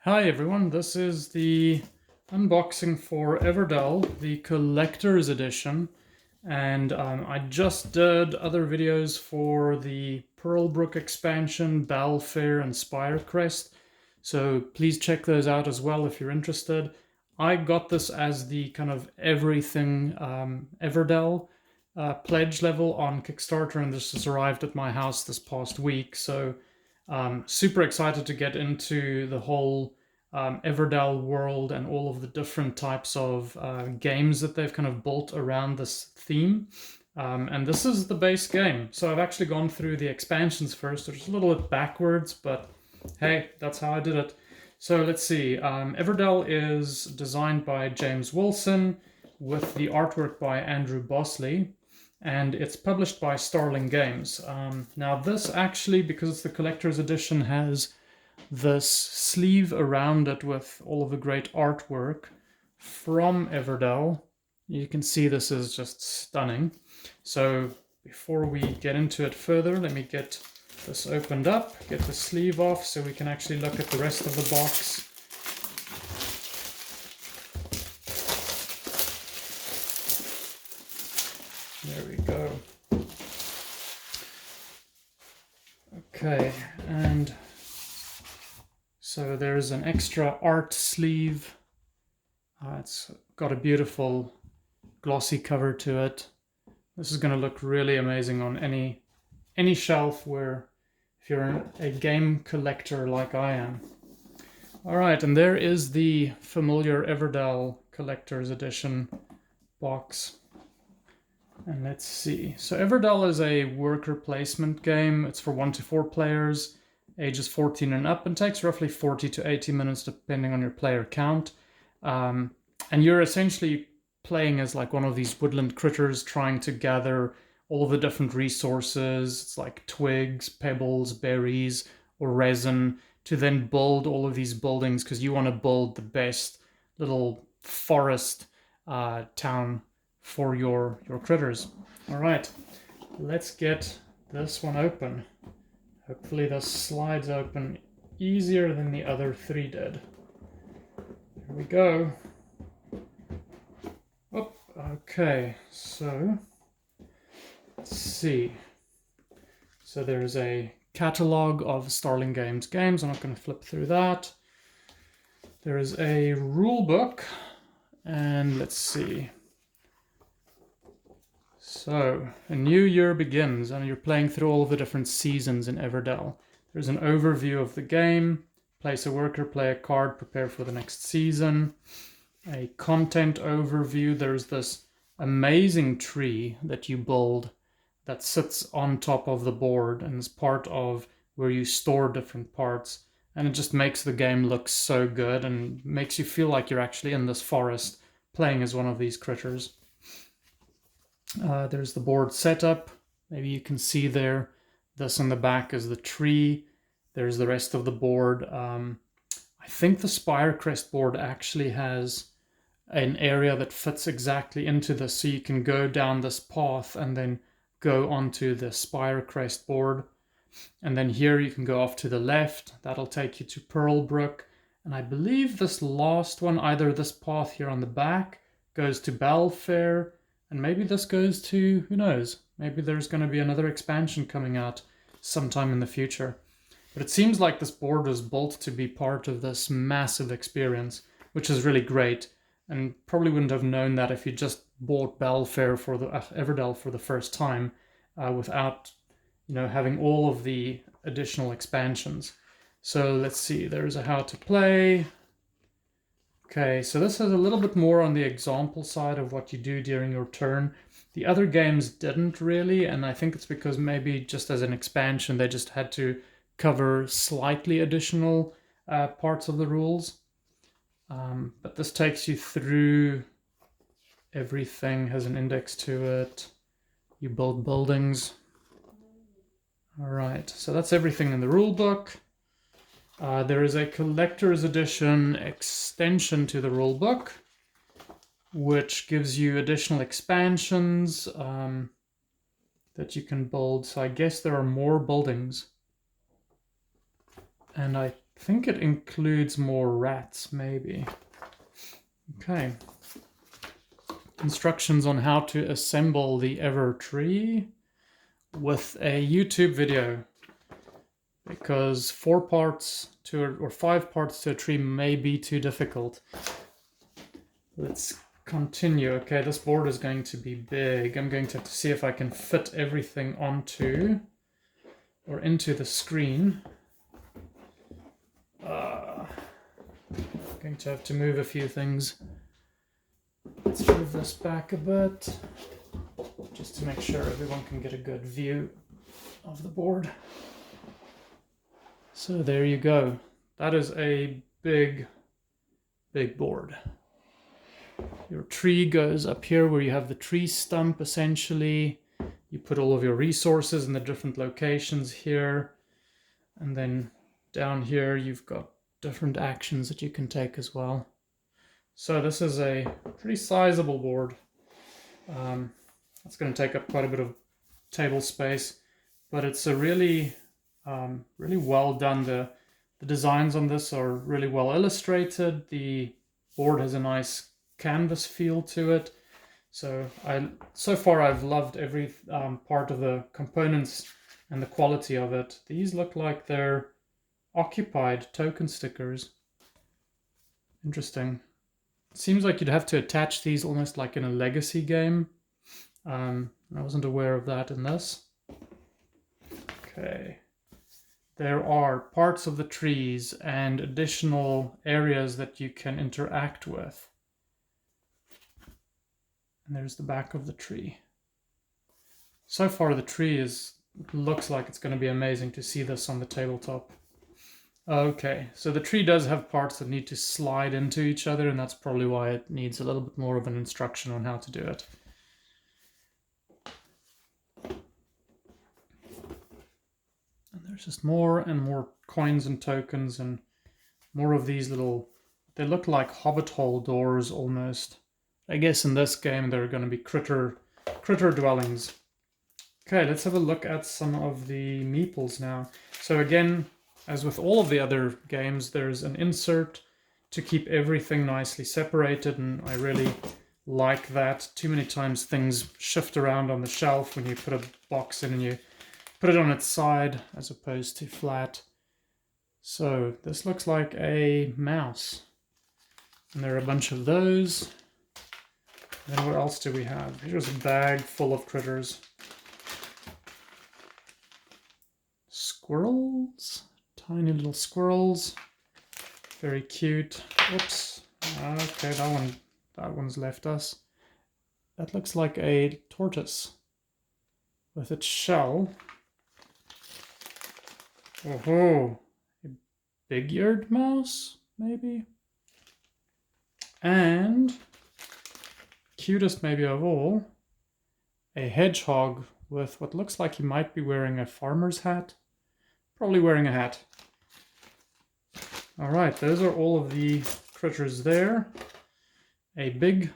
Hi everyone, this is the unboxing for Everdell, the collector's edition, and I just did other videos for the Pearlbrook expansion, Balfair, and Spirecrest, so please check those out as well if you're interested. I got this as the kind of everything Everdell pledge level on Kickstarter, and this has arrived at my house this past week, so super excited to get into the whole Everdell world and all of the different types of games that they've kind of built around this theme. And this is the base game. So I've actually gone through the expansions first, which is a little bit backwards, but hey, that's how I did it. So let's see. Everdell is designed by James Wilson with the artwork by Andrew Bosley, and it's published by Starling Games. Now this actually, because it's the collector's edition, has this sleeve around it with all of the great artwork from Everdell. You can see this is just stunning. So before we get into it further, let me get this opened up, get the sleeve off so we can actually look at the rest of the box. There we go. Okay, and so there's an extra art sleeve. It's got a beautiful glossy cover to it. This is going to look really amazing on any shelf where, if you're a game collector like I am. All right, and there is the familiar Everdell Collector's Edition box. And let's see. So Everdell is a worker placement game. It's for 1 to 4 players, ages 14 and up, and takes roughly 40 to 80 minutes depending on your player count. And you're essentially playing as like one of these woodland critters trying to gather all of the different resources. It's like twigs, pebbles, berries, or resin to then build all of these buildings because you want to build the best little forest town for your critters. All right, let's get this one open. Hopefully this slides open easier than the other 3 did. Here we go. Oh, okay, so let's see. So there's a catalog of Starling Games games. I'm not going to flip through that. There is a rule book, and let's see. So, a new year begins, and you're playing through all of the different seasons in Everdell. There's an overview of the game, place a worker, play a card, prepare for the next season. A content overview, there's this amazing tree that you build that sits on top of the board and is part of where you store different parts. And it just makes the game look so good and makes you feel like you're actually in this forest playing as one of these critters. There's the board setup. Maybe you can see there. This in the back is the tree. There's the rest of the board. I think the Spirecrest board actually has an area that fits exactly into this, so you can go down this path and then go onto the Spirecrest board. And then here you can go off to the left. That'll take you to Pearlbrook. And I believe this last one, either this path here on the back, goes to Balfair. And maybe this goes to, who knows, maybe there's going to be another expansion coming out sometime in the future. But it seems like this board was built to be part of this massive experience, which is really great. And probably wouldn't have known that if you just bought Balfair for the Everdell for the first time without, having all of the additional expansions. So let's see, there's a how to play. Okay, so this has a little bit more on the example side of what you do during your turn. The other games didn't really, and I think it's because maybe just as an expansion, they just had to cover slightly additional parts of the rules. But this takes you through everything, has an index to it. You build buildings. All right, so that's everything in the rule book. There is a collector's edition extension to the rulebook, which gives you additional expansions that you can build. So I guess there are more buildings. And I think it includes more rats, maybe. Okay. Instructions on how to assemble the Ever tree with a YouTube video. Because 4 parts to or 5 parts to a tree may be too difficult. Let's continue. Okay, this board is going to be big. I'm going to have to see if I can fit everything onto or into the screen. Going to have to move a few things. Let's move this back a bit, just to make sure everyone can get a good view of the board. So there you go. That is a big, big board. Your tree goes up here where you have the tree stump, essentially. You put all of your resources in the different locations here. And then down here, you've got different actions that you can take as well. So this is a pretty sizable board. It's going to take up quite a bit of table space, but it's a really well done. The designs on this are really well illustrated. The board has a nice canvas feel to it. So far I've loved every part of the components and the quality of it. These look like they're occupied token stickers. Interesting. It seems like you'd have to attach these almost like in a legacy game. I wasn't aware of that in this. Okay. There are parts of the trees and additional areas that you can interact with. And there's the back of the tree. So far the tree looks like it's going to be amazing to see this on the tabletop. Okay, so the tree does have parts that need to slide into each other, and that's probably why it needs a little bit more of an instruction on how to do it. And there's just more and more coins and tokens and more of these little, they look like hobbit hole doors almost. I guess in this game they're going to be critter dwellings. Okay, let's have a look at some of the meeples now. So again, as with all of the other games, there's an insert to keep everything nicely separated, and I really like that. Too many times things shift around on the shelf when you put a box in and you put it on its side as opposed to flat. So this looks like a mouse. And there are a bunch of those. Then what else do we have? Here's a bag full of critters. Squirrels? Tiny little squirrels. Very cute. Whoops. Okay, that one's left us. That looks like a tortoise with its shell. Oh, a big-eared mouse, maybe? And, cutest maybe of all, a hedgehog with what looks like he might be wearing a farmer's hat. Probably wearing a hat. Alright, those are all of the critters there. A big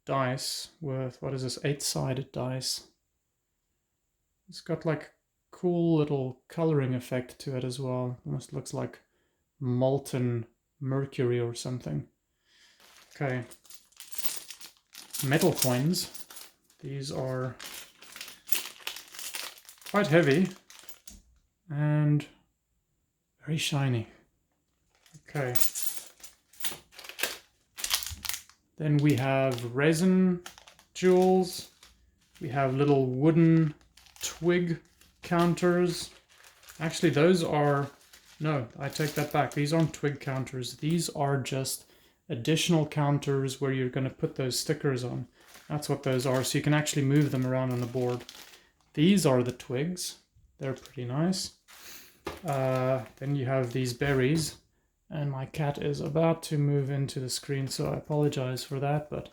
dice with, what is this, 8-sided dice. It's got like cool little coloring effect to it as well. Almost looks like molten mercury or something. Okay. Metal coins. These are quite heavy and very shiny. Okay. Then we have resin jewels. We have little wooden twig counters. Actually, those are... No, I take that back. These aren't twig counters. These are just additional counters where you're going to put those stickers on. That's what those are. So you can actually move them around on the board. These are the twigs. They're pretty nice. Then you have these berries. And my cat is about to move into the screen, so I apologize for that, but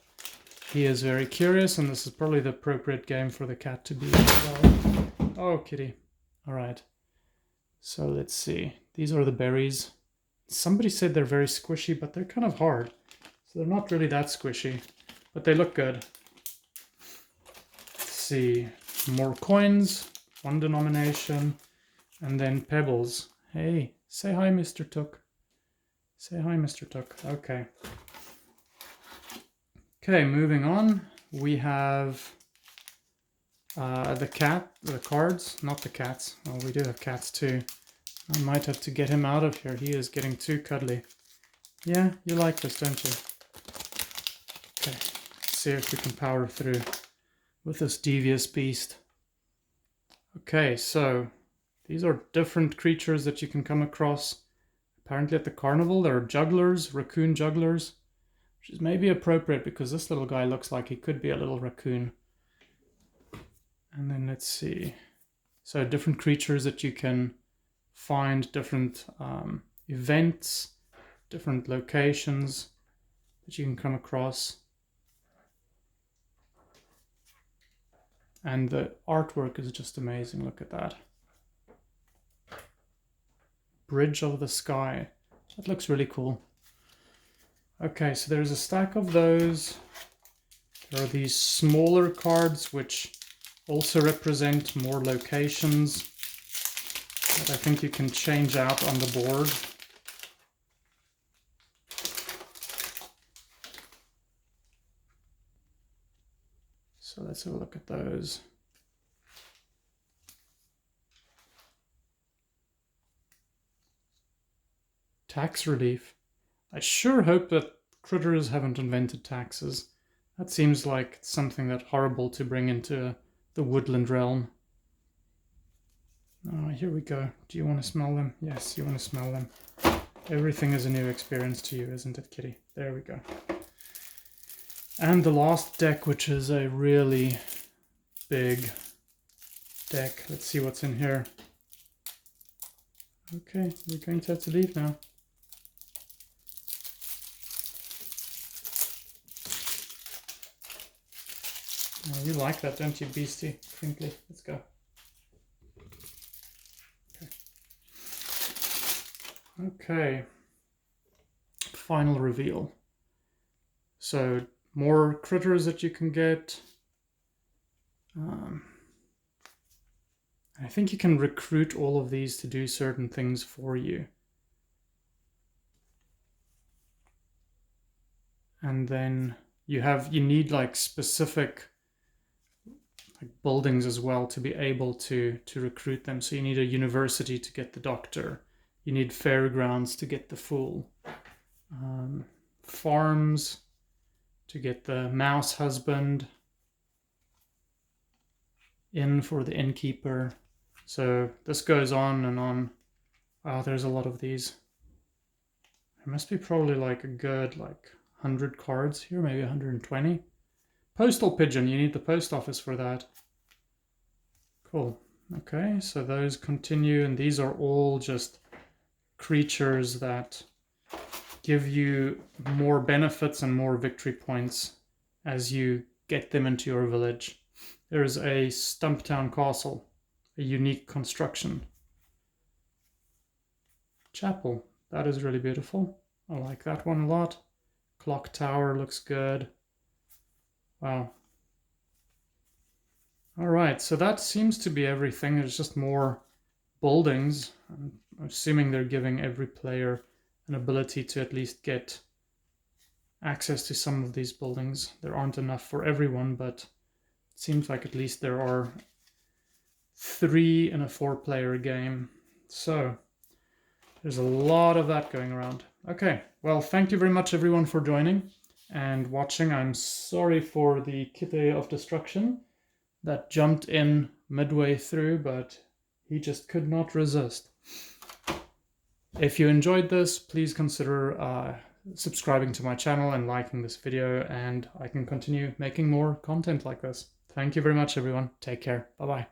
he is very curious, and this is probably the appropriate game for the cat to be in as well. Oh, kitty. Alright. So let's see. These are the berries. Somebody said they're very squishy, but they're kind of hard. So they're not really that squishy, but they look good. Let's see. More coins, one denomination, and then pebbles. Hey, say hi, Mr. Took. Say hi, Mr. Took. Okay. Okay, moving on. We have the cards, not the cats. Well, we do have cats too. I might have to get him out of here. He is getting too cuddly. Yeah, you like this, don't you? Okay, let's see if we can power through with this devious beast. Okay, so these are different creatures that you can come across. Apparently at the carnival there are jugglers, raccoon jugglers, which is maybe appropriate because this little guy looks like he could be a little raccoon. And then let's see. So different creatures that you can find, different events, different locations that you can come across. And the artwork is just amazing. Look at that. Bridge of the Sky. That looks really cool. Okay, so there's a stack of those. There are these smaller cards which also represent more locations that I think you can change out on the board. So let's have a look at those. Tax relief. I sure hope that critters haven't invented taxes. That seems like something that's horrible to bring into the woodland realm. Oh, here we go. Do you want to smell them? Yes, you want to smell them. Everything is a new experience to you, isn't it, kitty? There we go. And the last deck, which is a really big deck. Let's see what's in here. Okay, we're going to have to leave now. Oh, you like that, don't you, beastie? Crinkly. Let's go. Okay. Final reveal. So, more critters that you can get. I think you can recruit all of these to do certain things for you. And then you need like specific buildings as well to be able to recruit them. So you need a university to get the doctor. You need fairgrounds to get the fool. Farms to get the mouse husband. Inn for the innkeeper. So this goes on and on. Wow, there's a lot of these. There must be probably like a good 100 cards here, maybe 120. Postal pigeon, you need the post office for that. Cool. Okay, so those continue, and these are all just creatures that give you more benefits and more victory points as you get them into your village. There's a Stumptown Castle, a unique construction. Chapel, that is really beautiful. I like that one a lot. Clock tower looks good. Wow. Alright, so that seems to be everything. There's just more buildings. I'm assuming they're giving every player an ability to at least get access to some of these buildings. There aren't enough for everyone, but it seems like at least there are 3 in a 4-player game. So there's a lot of that going around. Okay, well, thank you very much everyone for joining and watching. I'm sorry for the Kite of Destruction that jumped in midway through, but he just could not resist. If you enjoyed this, please consider subscribing to my channel and liking this video, and I can continue making more content like this. Thank you very much, everyone. Take care. Bye-bye.